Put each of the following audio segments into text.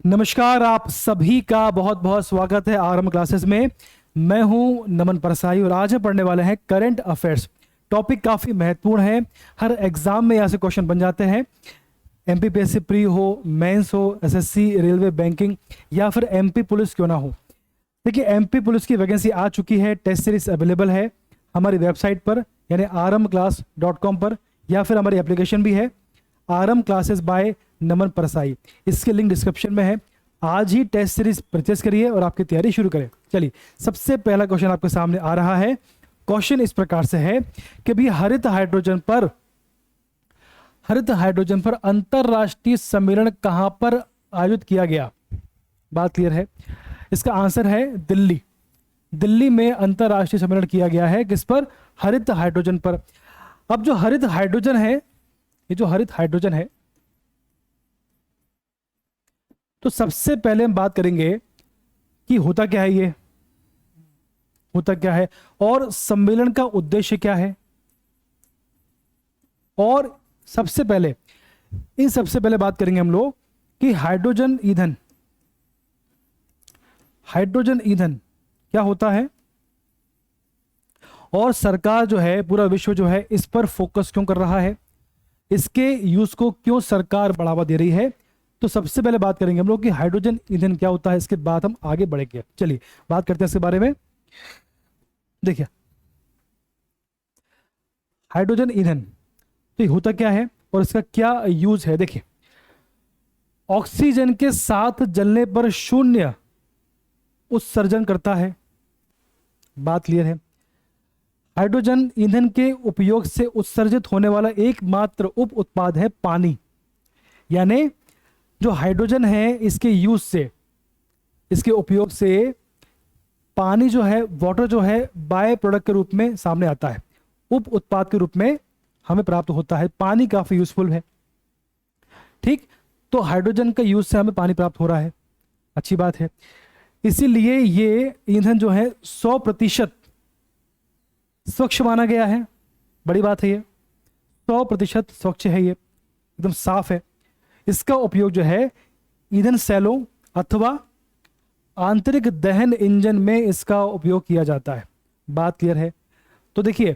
नमस्कार, आप सभी का बहुत बहुत स्वागत है आरएम क्लासेस में। मैं हूं नमन परसाई और आज हम पढ़ने वाले हैं करंट अफेयर्स। टॉपिक काफ़ी महत्वपूर्ण है, हर एग्जाम में यहाँ से क्वेश्चन बन जाते हैं। एमपीपीएससी प्री हो, मेंस हो, एसएससी, रेलवे, बैंकिंग या फिर एमपी पुलिस क्यों ना हो। देखिए, एमपी पुलिस की वैकेंसी आ चुकी है, टेस्ट सीरीज अवेलेबल है हमारी वेबसाइट पर यानी rmclass.com पर, या फिर हमारी एप्लीकेशन भी है आरएम क्लासेस बाय नमन परसाई। इसके लिंक डिस्क्रिप्शन में है। आज ही टेस्ट सीरीज परचेस करिए और आपकी तैयारी शुरू करें। चलिए, सबसे पहला क्वेश्चन आपके सामने आ रहा है। क्वेश्चन इस प्रकार से है कि भी हरित हाइड्रोजन पर अंतरराष्ट्रीय सम्मेलन कहां पर आयोजित किया गया। बात क्लियर है। इसका आंसर है दिल्ली। दिल्ली में अंतरराष्ट्रीय सम्मेलन किया गया है, किस पर? हरित हाइड्रोजन पर। अब जो हरित हाइड्रोजन है, ये जो हरित हाइड्रोजन है, तो सबसे पहले हम बात करेंगे कि होता क्या है, ये होता क्या है और सम्मेलन का उद्देश्य क्या है। और सबसे पहले बात करेंगे हम लोग कि हाइड्रोजन ईंधन क्या होता है और सरकार जो है, पूरा विश्व जो है, इस पर फोकस क्यों कर रहा है, इसके यूज को क्यों सरकार बढ़ावा दे रही है। तो सबसे पहले बात करेंगे हम लोग कि हाइड्रोजन ईंधन क्या होता है, इसके बाद हम आगे बढ़ेंगे। चलिए बात करते हैं इसके बारे में। देखिए, हाइड्रोजन ईंधन तो ये होता क्या है और इसका क्या यूज है। देखिए, ऑक्सीजन के साथ जलने पर शून्य उत्सर्जन करता है। बात क्लियर है। हाइड्रोजन ईंधन के उपयोग से उत्सर्जित होने वाला एकमात्र उप उत्पाद है पानी। यानी जो हाइड्रोजन है, इसके यूज से, इसके उपयोग से पानी जो है, वाटर जो है, बाय प्रोडक्ट के रूप में सामने आता है, उप उत्पाद के रूप में हमें प्राप्त होता है। पानी काफी यूजफुल है, ठीक। तो हाइड्रोजन का यूज से हमें पानी प्राप्त हो रहा है, अच्छी बात है। इसीलिए ये ईंधन जो है 100% स्वच्छ माना गया है। बड़ी बात है, ये 100% स्वच्छ है, ये एकदम साफ है। इसका उपयोग जो है ईंधन सेलों अथवा आंतरिक दहन इंजन में इसका उपयोग किया जाता है। बात क्लियर है। तो देखिए,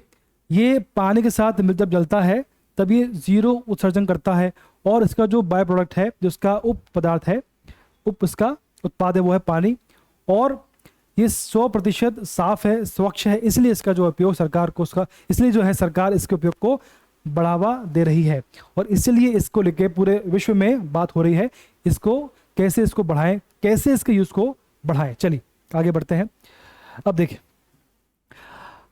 ये पानी के साथ जब जलता है तब ये 0 उत्सर्जन करता है और इसका जो बाय प्रोडक्ट है, जो इसका उप पदार्थ है, इसका उत्पाद है, वो है पानी। और ये 100% साफ है, स्वच्छ है। इसलिए इसका जो उपयोग सरकार को, इसलिए जो है सरकार इसके उपयोग को बढ़ावा दे रही है और इसलिए इसको लेके पूरे विश्व में बात हो रही है, इसको कैसे इसको बढ़ाएं, कैसे इसके यूज को बढ़ाएं। चलिए आगे बढ़ते हैं। अब देखिए,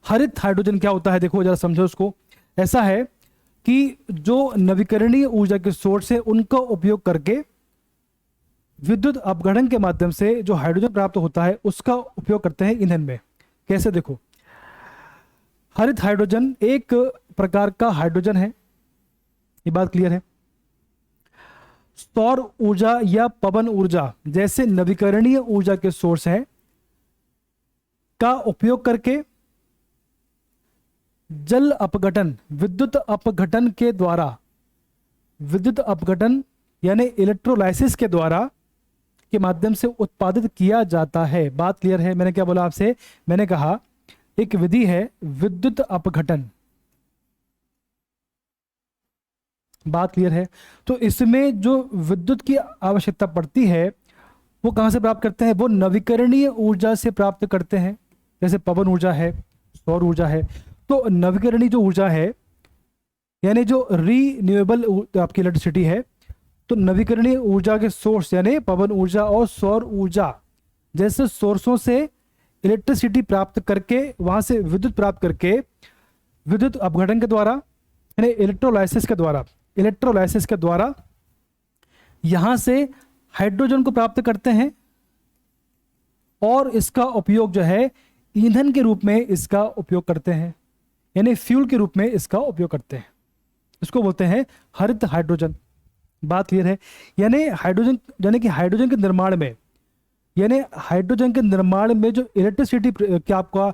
हरित हाइड्रोजन क्या होता है, देखो जरा समझो उसको। ऐसा है कि जो नवीकरणीय ऊर्जा के सोर्स है, उनका उपयोग करके विद्युत अपघटन के माध्यम से जो हाइड्रोजन प्राप्त होता है, उसका उपयोग करते हैं ईंधन में। कैसे? देखो, हरित हाइड्रोजन एक प्रकार का हाइड्रोजन है, ये बात क्लियर है। सौर ऊर्जा या पवन ऊर्जा जैसे नवीकरणीय ऊर्जा के सोर्स है का उपयोग करके जल अपघटन, विद्युत अपघटन यानी इलेक्ट्रोलाइसिस के द्वारा के माध्यम से उत्पादित किया जाता है। बात क्लियर है। मैंने क्या बोला आपसे? मैंने कहा एक विधि है विद्युत अपघटन। बात क्लियर है। तो इसमें जो विद्युत की आवश्यकता पड़ती है, वो कहां से प्राप्त करते हैं? वो नवीकरणीय ऊर्जा से प्राप्त करते हैं। जैसे पवन ऊर्जा है, सौर ऊर्जा है। तो नवीकरणीय जो ऊर्जा है, यानी जो रीन्यूएबल आपकी इलेक्ट्रिसिटी है, तो नवीकरणीय ऊर्जा के सोर्स यानी पवन ऊर्जा और सौर ऊर्जा जैसे सोर्सों से इलेक्ट्रिसिटी प्राप्त करके, वहां से विद्युत प्राप्त करके, विद्युत अपघटन के द्वारा यानी इलेक्ट्रोलाइसिस के द्वारा यहां से हाइड्रोजन को प्राप्त करते हैं और इसका उपयोग जो है ईंधन के रूप में इसका उपयोग करते हैं, यानी फ्यूल के रूप में इसका उपयोग करते हैं। इसको बोलते हैं हरित हाइड्रोजन। बात क्लियर है। यानी कि हाइड्रोजन के निर्माण में जो इलेक्ट्रिसिटी क्या आपका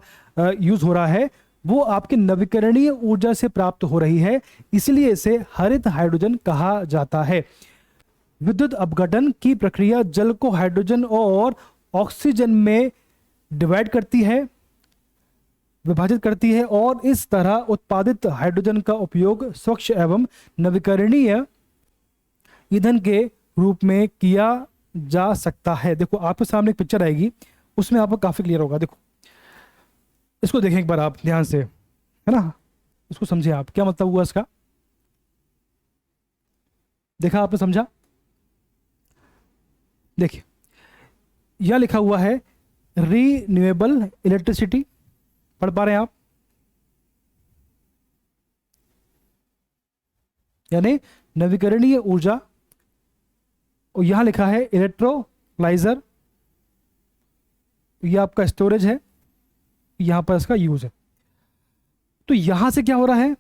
यूज हो रहा है, वो आपके नवीकरणीय ऊर्जा से प्राप्त हो रही है, इसलिए इसे हरित हाइड्रोजन कहा जाता है। विद्युत अपघटन की प्रक्रिया जल को हाइड्रोजन और ऑक्सीजन में डिवाइड करती है, विभाजित करती है, और इस तरह उत्पादित हाइड्रोजन का उपयोग स्वच्छ एवं नवीकरणीय ईंधन के रूप में किया जा सकता है। देखो आपके सामने एक पिक्चर आएगी, उसमें आपको काफी क्लियर होगा। देखो इसको देखें एक बार आप ध्यान से, है ना, इसको समझे आप, क्या मतलब हुआ इसका, देखा आपने, समझा? देखिए यह लिखा हुआ है रीन्यूएबल इलेक्ट्रिसिटी, पढ़ पा रहे हैं आप, यानी नवीकरणीय ऊर्जा, और यहां लिखा है इलेक्ट्रोलाइजर, यह आपका स्टोरेज है, यहां पर इसका यूज है। तो यहां से क्या हो रहा है,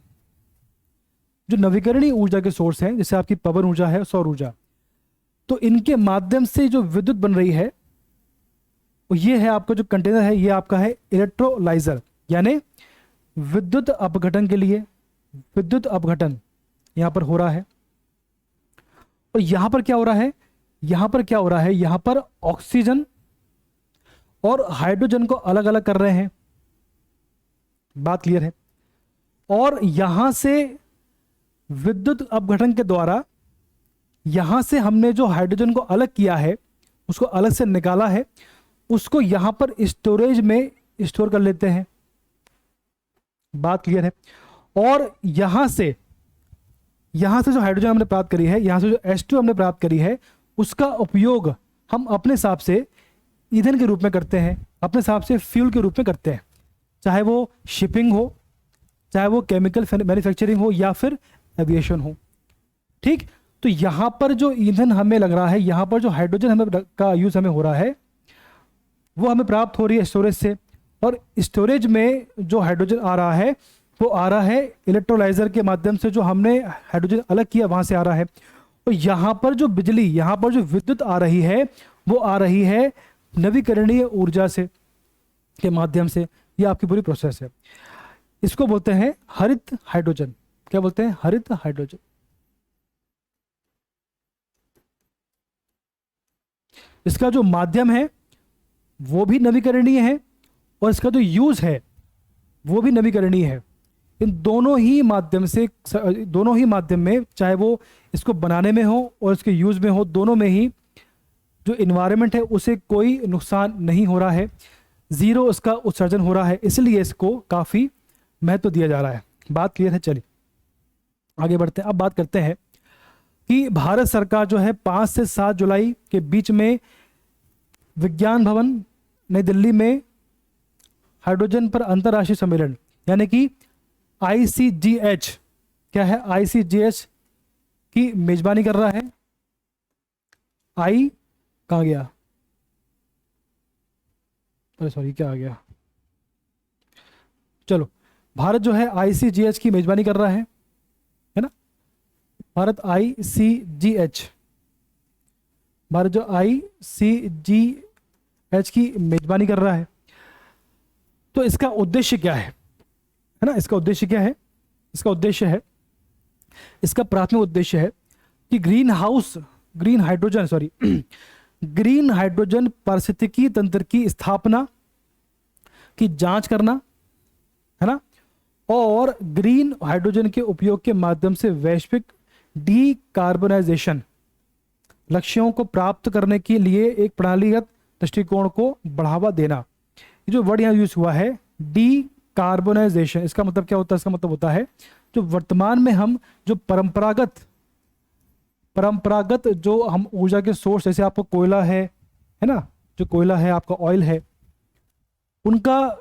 जो नवीकरणीय ऊर्जा के सोर्स हैं जैसे आपकी पवन ऊर्जा है, सौर ऊर्जा, तो इनके माध्यम से जो विद्युत बन रही है, और ये है आपका जो कंटेनर है, ये आपका है इलेक्ट्रोलाइजर, यानी विद्युत अपघटन के लिए विद्युत अपघटन यहां पर हो रहा है। और यहां पर क्या हो रहा है, यहां पर क्या हो रहा है, यहां पर ऑक्सीजन और हाइड्रोजन को अलग अलग कर रहे हैं, बात क्लियर है। और यहां से विद्युत अपघटन के द्वारा यहां से हमने जो हाइड्रोजन को अलग किया है, उसको अलग से निकाला है, उसको यहां पर स्टोरेज में स्टोर कर लेते हैं, बात क्लियर है। और यहां से जो हाइड्रोजन हमने प्राप्त करी है, यहां से जो H2 हमने प्राप्त करी है, उसका उपयोग हम अपने हिसाब से ईंधन के रूप में करते हैं, अपने हिसाब से फ्यूल के रूप में करते हैं, चाहे वो शिपिंग हो, चाहे वो केमिकल मैन्युफैक्चरिंग हो, या फिर एविएशन हो, ठीक। तो यहां पर जो ईंधन हमें लग रहा है, यहां पर जो हाइड्रोजन हमें का यूज हमें हो रहा है, वो हमें प्राप्त हो रही है स्टोरेज से, और स्टोरेज में जो हाइड्रोजन आ रहा है वो आ रहा है इलेक्ट्रोलाइजर के माध्यम से, जो हमने हाइड्रोजन अलग किया वहां से आ रहा है। और यहां पर जो बिजली, यहां पर जो विद्युत आ रही है, वो आ रही है नवीकरणीय ऊर्जा से के माध्यम से। ये आपकी पूरी प्रोसेस है, इसको बोलते हैं हरित हाइड्रोजन। क्या बोलते हैं? हरित हाइड्रोजन। इसका जो माध्यम है वो भी नवीकरणीय है, और इसका जो यूज है वो भी नवीकरणीय है। इन दोनों ही माध्यम में, चाहे वो इसको बनाने में हो और इसके यूज में हो, दोनों में ही जो इन्वायरमेंट है उसे कोई नुकसान नहीं हो रहा है, जीरो इसका उत्सर्जन हो रहा है, इसलिए इसको काफी महत्व दिया जा रहा है। बात क्लियर है? चलिए आगे बढ़ते हैं। अब बात करते हैं कि भारत सरकार जो है 5 से 7 जुलाई के बीच में विज्ञान भवन नई दिल्ली में हाइड्रोजन पर अंतर्राष्ट्रीय सम्मेलन, यानी कि ICGH, क्या है ICGH की मेजबानी कर रहा है। कहाँ गया, अरे सॉरी क्या आ गया, चलो, भारत जो है ICGH की मेजबानी कर रहा है ना, भारत भारत जो ICGH की मेजबानी कर रहा है। तो इसका उद्देश्य क्या है ना, इसका उद्देश्य क्या है? इसका प्राथमिक उद्देश्य है कि ग्रीन हाइड्रोजन पारिस्थितिकी तंत्र की स्थापना की जांच करना, है ना, और ग्रीन हाइड्रोजन के उपयोग के माध्यम से वैश्विक डीकार्बोनाइजेशन लक्ष्यों को प्राप्त करने के लिए एक प्रणालीगत दृष्टिकोण को बढ़ावा देना। ये जो वर्ड यहाँ यूज हुआ है डीकार्बोनाइजेशन, इसका मतलब क्या होता है? इसका मतलब होता है जो वर्तमान में हम जो परंपरागत जो हम ऊर्जा के सोर्स, जैसे आपको कोयला है ना, जो कोयला है आपका ऑयल है, उनका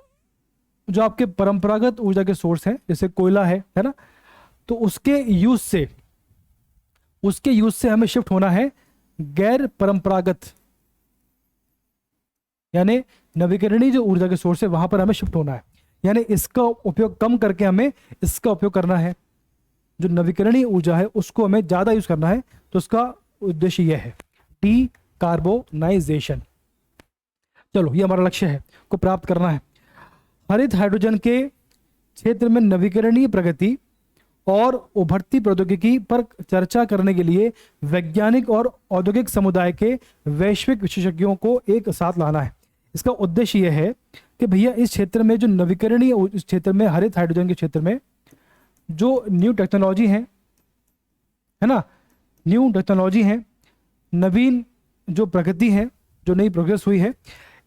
जो आपके परंपरागत ऊर्जा के सोर्स हैं जैसे कोयला है ना, तो उसके यूज से हमें शिफ्ट होना है गैर परंपरागत, यानी नवीकरणीय जो ऊर्जा के सोर्स है वहां पर हमें शिफ्ट होना है, यानी इसका उपयोग कम करके हमें इसका उपयोग करना है। जो नवीकरणीय ऊर्जा है उसको हमें ज्यादा यूज करना है, तो उसका उद्देश्य यह है डीकार्बोनाइजेशन। चलो ये हमारा लक्ष्य है को प्राप्त करना है। हरित हाइड्रोजन के क्षेत्र में नवीकरणीय प्रगति और उभरती प्रौद्योगिकी पर चर्चा करने के लिए वैज्ञानिक और औद्योगिक समुदाय के वैश्विक विशेषज्ञों को एक साथ लाना है। इसका उद्देश्य यह है कि भैया इस क्षेत्र में जो नवीकरणीय, इस क्षेत्र में हरित हाइड्रोजन के क्षेत्र में जो न्यू टेक्नोलॉजी है ना, न्यू टेक्नोलॉजी है, नवीन जो प्रगति है, जो नई प्रोग्रेस हुई है,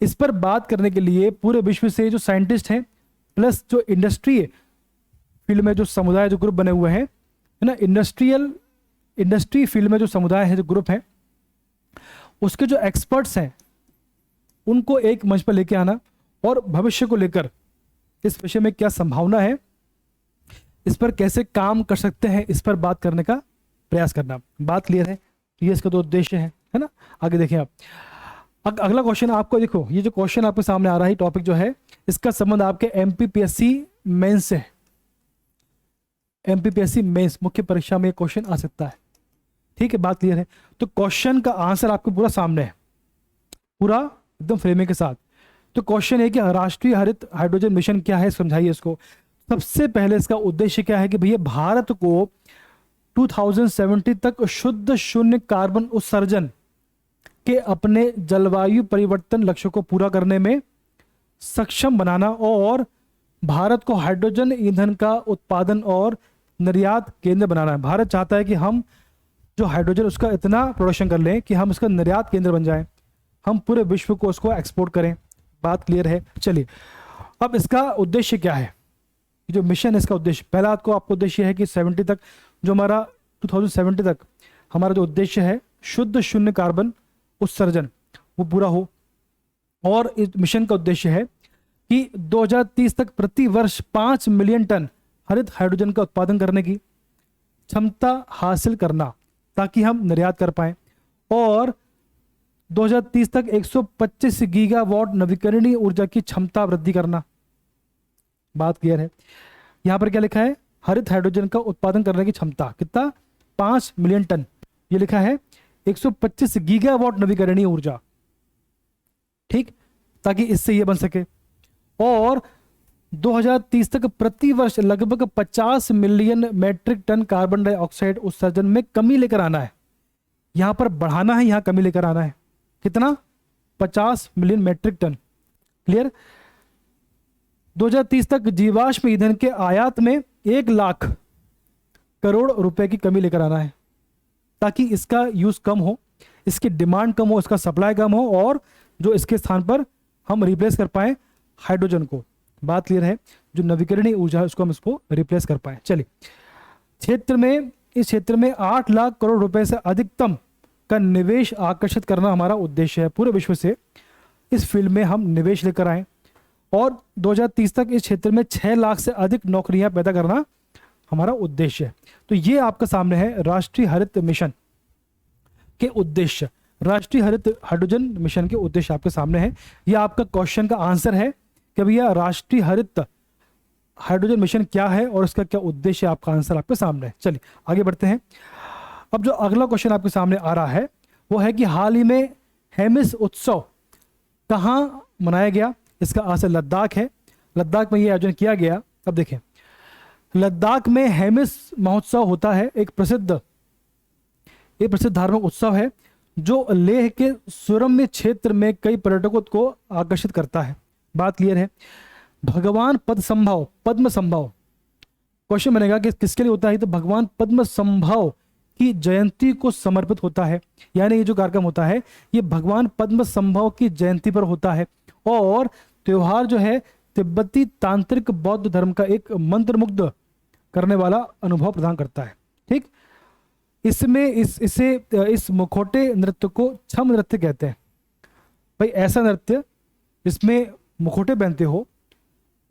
इस पर बात करने के लिए पूरे विश्व से जो साइंटिस्ट हैं प्लस जो फील्ड में जो समुदाय, जो ग्रुप बने हुए हैं, है ना, इंडस्ट्री फील्ड में जो समुदाय है, जो ग्रुप है, उसके जो एक्सपर्ट्स हैं उनको एक मंच पर लेके आना और भविष्य को लेकर इस विषय में क्या संभावना है, इस पर कैसे काम कर सकते हैं, इस पर बात करने का प्रयास करना। बात क्लियर है? ये इसका तो उद्देश्य है ना। आगे देखें आप, अगला क्वेश्चन आपको देखो, ये जो क्वेश्चन आपके सामने आ रहा है, टॉपिक जो है, इसका संबंध आपके एमपीपीएससी मेंस से है। एमपीपीएससी मेंस मुख्य परीक्षा में क्वेश्चन आ सकता है। ठीक है, बात क्लियर है? तो क्वेश्चन का आंसर आपको पूरा सामने है, पूरा एकदम फ्रेमिंग के साथ। तो क्वेश्चन है कि राष्ट्रीय हरित हाइड्रोजन मिशन क्या है, समझाइए इसको। सबसे पहले इसका उद्देश्य क्या है कि भैया भारत को 2070 तक शुद्ध शून्य कार्बन उत्सर्जन के अपने जलवायु परिवर्तन लक्ष्य को पूरा करने में सक्षम बनाना और भारत को हाइड्रोजन ईंधन का उत्पादन और निर्यात केंद्र बनाना है। भारत चाहता है कि हम जो हाइड्रोजन उसका इतना प्रोडक्शन कर लें कि हम उसका निर्यात केंद्र बन जाएं, हम पूरे विश्व को उसको एक्सपोर्ट करें। बात क्लियर है? चलिए, अब इसका उद्देश्य क्या है, जो मिशन है इसका उद्देश्य, पहला आपको उद्देश्य है कि 70 तक, जो हमारा 2070 तक हमारा जो उद्देश्य है शुद्ध शून्य कार्बन उत्सर्जन, वो पूरा हो। और इस मिशन का उद्देश्य है कि 2030 तक प्रति वर्ष 5 मिलियन टन हरित हाइड्रोजन का उत्पादन करने की क्षमता हासिल करना ताकि हम निर्यात कर पाएं, और 2030 तक 125 गीगावाट नवीकरणीय ऊर्जा की क्षमता वृद्धि करना। बात क्लियर है? यहां पर क्या लिखा है, हरित हाइड्रोजन का उत्पादन करने की क्षमता कितना, 5 मिलियन टन। ये लिखा है 125 गीगावाट नवीकरणीय ऊर्जा, ठीक, ताकि इससे ये बन सके। और 2030 तक प्रति वर्ष लगभग 50 million metric ton carbon dioxide उत्सर्जन में कमी लेकर आना है। यहां पर बढ़ाना है, यहां कमी लेकर आना है। कितना? 50 मिलियन मैट्रिक टन। क्लियर? 2030 तक जीवाश्म ईंधन के आयात में 1 लाख करोड़ रुपए की कमी लेकर आना है ताकि इसका यूज कम हो, इसकी डिमांड कम हो, इसका सप्लाई कम हो, और जो इसके स्थान पर हम रिप्लेस कर पाए हाइड्रोजन को। बात क्लियर है? जो नवीकरणीय ऊर्जा है उसको हम इसको रिप्लेस कर पाए। चलिए, इस क्षेत्र में 8 लाख करोड़ रुपए से अधिकतम का निवेश आकर्षित करना हमारा उद्देश्य है। पूरे विश्व से इस फील्ड में हम निवेश लेकर आए और 2030 तक इस क्षेत्र में 6 लाख से अधिक नौकरियां पैदा करना हमारा उद्देश्य है। तो ये आपके सामने है राष्ट्रीय हरित मिशन के उद्देश्य, राष्ट्रीय हरित हाइड्रोजन मिशन के उद्देश्य आपके सामने है। यह आपका क्वेश्चन का आंसर है कि भैया राष्ट्रीय हरित हाइड्रोजन मिशन क्या है और इसका क्या उद्देश्य है, आपका आंसर आपके सामने है। चलिए आगे बढ़ते हैं। अब जो अगला क्वेश्चन आपके सामने आ रहा है वो है कि हाल ही में हेमिस उत्सव कहाँ मनाया गया। इसका आंसर लद्दाख है। लद्दाख में ये आयोजन किया गया। अब देखें, लद्दाख में हेमिस महोत्सव होता है, एक प्रसिद्ध धार्मिक उत्सव है जो लेह के सुरम्य क्षेत्र में कई पर्यटकों को आकर्षित करता है। बात क्लियर है? भगवान पद्म संभव क्वेश्चन बनेगा कि किसके लिए होता है, तो भगवान पद्म संभव की जयंती को समर्पित होता है। यानी ये जो कार्यक्रम होता है ये भगवान पद्म संभव की जयंती पर होता है और त्योहार जो है तिब्बती तांत्रिक बौद्ध धर्म का एक मंत्रमुग्ध करने वाला अनुभव प्रदान करता है। ठीक, इस मुखौटे नृत्य को छम नृत्य कहते हैं। भाई ऐसा नृत्य जिसमें मुखौटे पहनते हो,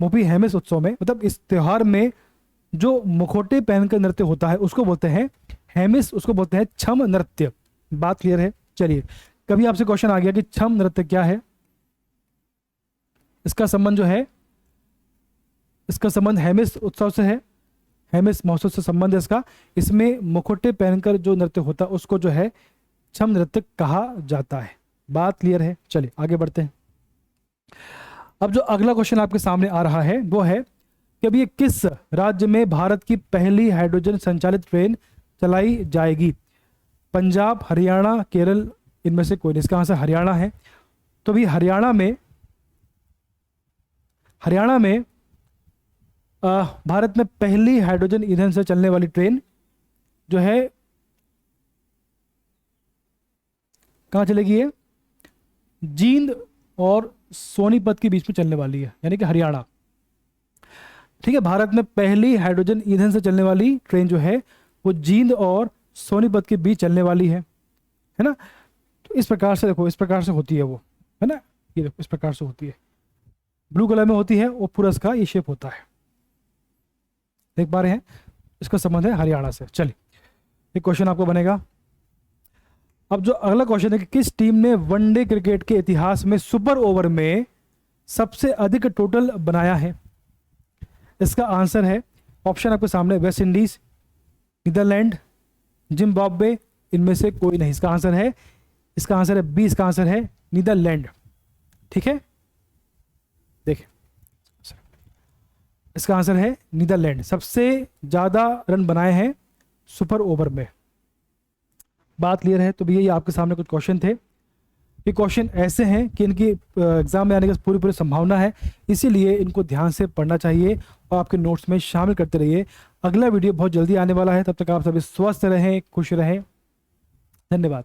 वो भी हेमिस उत्सव में, मतलब इस त्योहार में जो मुखौटे पहनकर नृत्य होता है उसको बोलते हैं हेमिस, उसको बोलते हैं छम नृत्य। बात क्लियर है? चलिए, कभी आपसे क्वेश्चन आ गया कि छम नृत्य क्या है, इसका संबंध जो है, इसका संबंध हेमिस उत्सव से है, हेमिस महोत्सव से संबंध है इसका। इसमें मुखौटे पहनकर जो नृत्य होता है उसको जो है छम नृत्य कहा जाता है। बात क्लियर है? चलिए आगे बढ़ते हैं। अब जो अगला क्वेश्चन आपके सामने आ रहा है वो है कि अभी ये किस राज्य में भारत की पहली हाइड्रोजन संचालित ट्रेन चलाई जाएगी? पंजाब, हरियाणा, केरल, इनमें से कोई नहीं। इसका आंसर हरियाणा है। तो अभी हरियाणा में भारत में पहली हाइड्रोजन ईंधन से चलने वाली ट्रेन जो है कहाँ चलेगी? है जींद और सोनीपत के बीच में चलने वाली है, यानी कि हरियाणा। ठीक है, भारत में पहली हाइड्रोजन ईंधन से चलने वाली ट्रेन जो है वो जींद और सोनीपत के बीच चलने वाली है ना। तो इस प्रकार से देखो, इस प्रकार से होती है वो, है ना। ये देखो इस प्रकार से होती है, ब्लू कलर में होती है और पूरा इसका ये शेप होता है। देख पा रहे हैं, इसका संबंध है हरियाणा से। चलिए एक क्वेश्चन आपको बनेगा। अब जो अगला क्वेश्चन है कि किस टीम ने वनडे क्रिकेट के इतिहास में सुपर ओवर में सबसे अधिक टोटल बनाया है? इसका आंसर है, ऑप्शन आपके सामने, वेस्ट इंडीज, नीदरलैंड, जिम्बाब्वे, इनमें से कोई नहीं। इसका आंसर है बी, इसका आंसर है नीदरलैंड। ठीक है, देखिए इसका आंसर है नीदरलैंड। सबसे ज्यादा रन बनाए हैं सुपर ओवर में। बात क्लियर है? तो भैया ये आपके सामने कुछ क्वेश्चन थे। ये क्वेश्चन ऐसे हैं कि इनकी एग्जाम में आने की पूरी संभावना है, इसीलिए इनको ध्यान से पढ़ना चाहिए और आपके नोट्स में शामिल करते रहिए। अगला वीडियो बहुत जल्दी आने वाला है, तब तक आप सभी स्वस्थ रहें, खुश रहें। धन्यवाद।